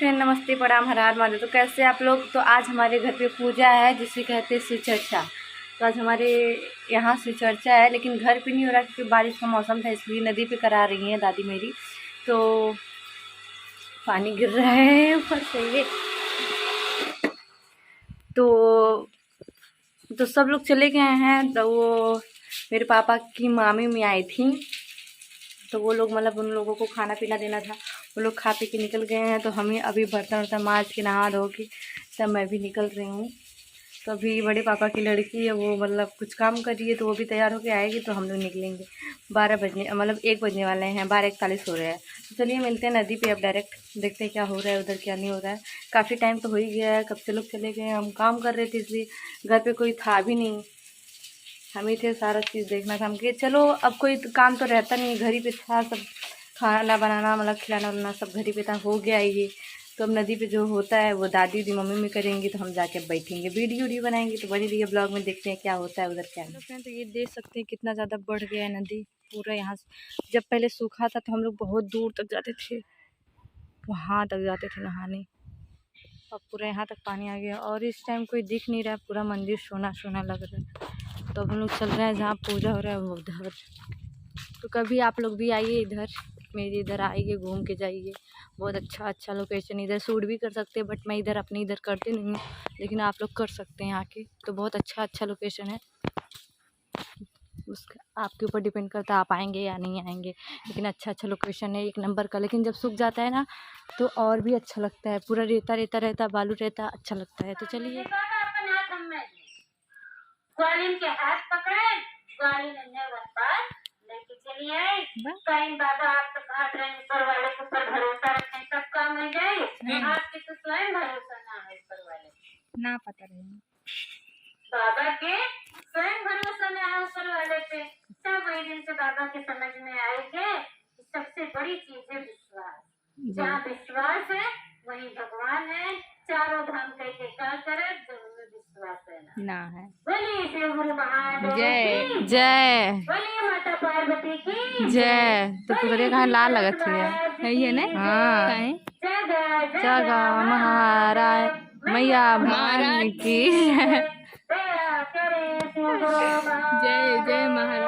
Friend, नमस्ते, प्रणाम, हर हर महादेव। तो कैसे आप लोग। तो आज हमारे घर पे पूजा है जिसे कहते हैं शिव चर्चा। तो आज हमारे यहाँ शिव चर्चा है, लेकिन घर पे नहीं हो रहा क्योंकि बारिश का मौसम था, इसलिए नदी पे करा रही हैं दादी मेरी। तो पानी गिर रहा है ऊपर से। तो सब लोग चले गए हैं। तो वो मेरे पापा की मामी में आई थी, तो वो लोग मतलब उन लोगों को खाना पीना देना था। वो लोग खा पी के निकल गए हैं। तो हमें अभी बर्तन वर्तन मांज के नहा धो के तब मैं भी निकल रही हूँ। तो अभी बड़े पापा की लड़की है, वो मतलब कुछ काम कर रही है, तो वो भी तैयार होके आएगी तो हम लोग निकलेंगे। 12 बजने मतलब 1 बजने वाले हैं, 12:41 हो रहे हैं। तो चलिए मिलते हैं नदी पे। अब डायरेक्ट देखते हैं क्या हो रहा है उधर, क्या नहीं हो रहा है। काफ़ी टाइम तो हो ही गया है, कब से लोग चले गए। हम काम कर रहे थे इसलिए घर पर कोई था भी नहीं, हम ही थे। सारा चीज़ देखना था हमके। चलो अब कोई काम तो रहता नहीं, घर ही पे था सब। खाना बनाना मतलब खिलाना उलाना सब घर ही पे था, हो गया ये। तो अब नदी पे जो होता है वो दादी दी मम्मी में करेंगी, तो हम जाके बैठेंगे वीडियो बनाएंगे। तो बनी रहिए ब्लॉग में, देखते हैं क्या होता है उधर क्या नहीं। फ्रेंड, तो ये देख सकते हैं कितना ज़्यादा बढ़ गया है नदी पूरा। यहाँ जब पहले सूखा था तो हम लोग बहुत दूर तक जाते थे, वहाँ तक जाते थे नहाने। अब पूरा यहाँ तक पानी आ गया और इस टाइम कोई दिख नहीं रहा है, पूरा मंदिर सोना सोना लग रहा है। तो हम लोग चल रहे हैं जहाँ पूजा हो रहा है वो उधर। तो कभी आप लोग भी आइए इधर, मेरे इधर आइए, घूम के जाइए। बहुत अच्छा लोकेशन, इधर शूट भी कर सकते हैं, बट मैं इधर अपने इधर करती नहीं हूँ, लेकिन आप लोग कर सकते हैं आके। तो बहुत अच्छा लोकेशन है, उसका आपके ऊपर डिपेंड करता है आप आएंगे या नहीं आएंगे। लेकिन अच्छा लोकेशन है, 1 नंबर का। लेकिन जब सूख जाता है ना तो और भी अच्छा लगता है, पूरा रेता रेता रहता, बालू रहता, अच्छा लगता है। तो चलिए ग्वालिन के हाथ पकड़े, ग्वालिन ने वापस लेके चली आई। कहीं बाबा आप तो कहा रहे ऊपर वाले के ऊपर भरोसा रखें सब काम हो जाए। आपके तो स्वयं भरोसा ना है ऊपर वाले ना पता रहे बाबा के स्वयं भरोसा ना है ऊपर वाले पे। सब वही दिन से बाबा के समझ में आएंगे कि सबसे बड़ी चीज है विश्वास। जहाँ विश्वास है वही भगवान है। चारों धाम कह के क्या करे जो उनमें विश्वास है ना है। बोलिए शिव गुरु महादेव जय जय, बोलिए माता पार्वती की जय। तो पूरे कहाँ लाल लगत है ये ना। हाँ, जगह महाराज मैया भवानी की जय जय महाराज।